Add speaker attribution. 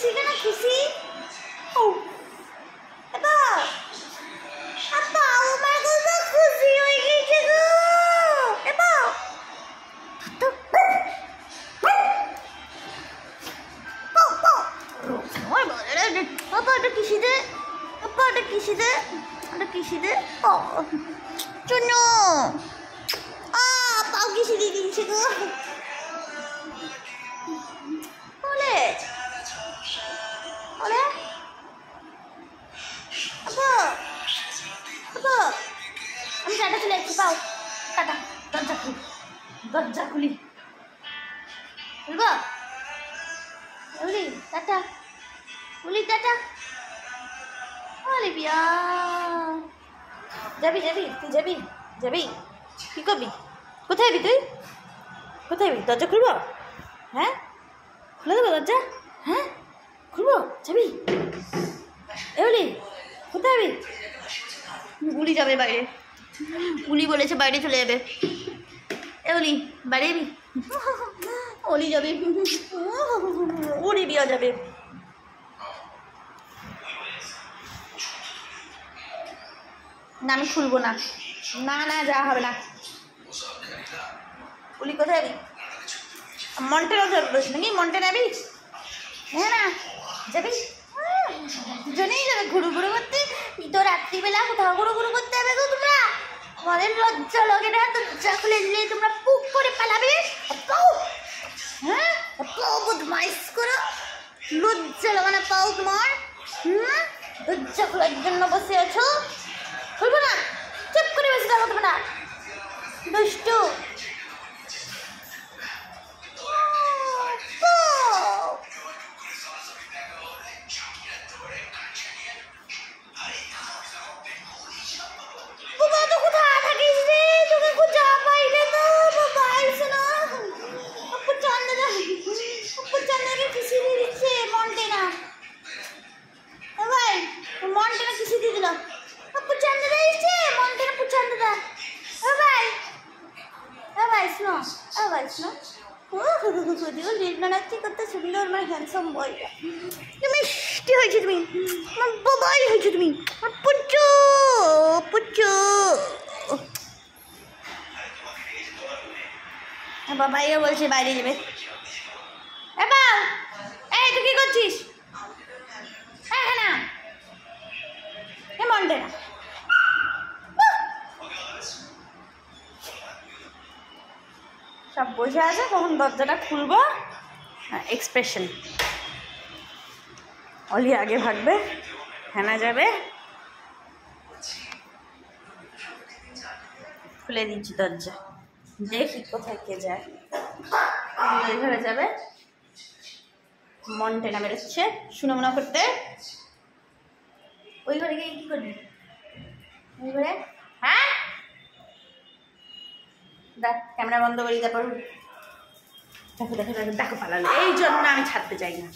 Speaker 1: খুশি কেন খুশি ও আপা আপা আমার কত খুশি হয়ে গেছে গো আপা আপা এটা কিসিতে আপা এটা কিসিতে চুন পাও কিসি দিয়ে দিচ্ছে গো বলে বলে আপা আপা আমি টাটা চলে যাচ্ছি পাও টাটা দরজা খুলি বলবো বলি টাটা বলি টাটা বিয়া যাবি তুই যাবি কি করবি কোথায় যাবি তুই দরজা খুলবো হ্যাঁ খুলে দেবো দরজা হ্যাঁ খুলবো যাবি বলি কোথায় যাবি গুলি যাবে বাইরে গুলি বলেছে বাইরে চলে যাবে বলি বাইরে যাবি ওলি যাবে ওলি বিয়া যাবে না আমি খুলবো না যাওয়া হবে না উলি কোথায় যাবি মন্টেনাও যাবি বলছি নাকি মন্টে যাবি হ্যাঁ না যাবি দুজনেই যাবে ঘুরু করতে তো রাত্রিবেলা কোথাও ঘুরু করতে হবে গো তোমরা আমাদের লজ্জা লাগে না দরজা খুলে দিলে তোমরা পুক করে পালাবে হ্যাঁ বদমাইশ করো লজ্জা লাগে না পাও তোমার দরজা খোলার জন্য বসে আছো খুলবো না চুপ করে বসে থাকো তোমরা দুষ্টু কত সুন্দর মানে হ্যান্ডসাম বয় মিষ্টি হয়েছে তুমি বাবাই হয়েছে তুমি পুচু বাবাইও বলছে বাইরে যাবে এই তুই কি করছিস না মন্টে না সব বসে আছে কখন দরজাটা খুলবো এক্সপ্রেশন অলি আগে ভাগবে হেনা যাবে খুলে দিচ্ছি দরজা দেখি কোথায় কে যায় ওই ঘরে যাবে মন্টেনা বেরোচ্ছে শুনোমনা করতে ওই ঘরে গিয়ে কি করবি ওই ঘরে হ্যাঁ দেখ ক্যামেরা বন্ধ করি তারপর দেখো পালালো এই জন্য আমি ছাড়তে চাই না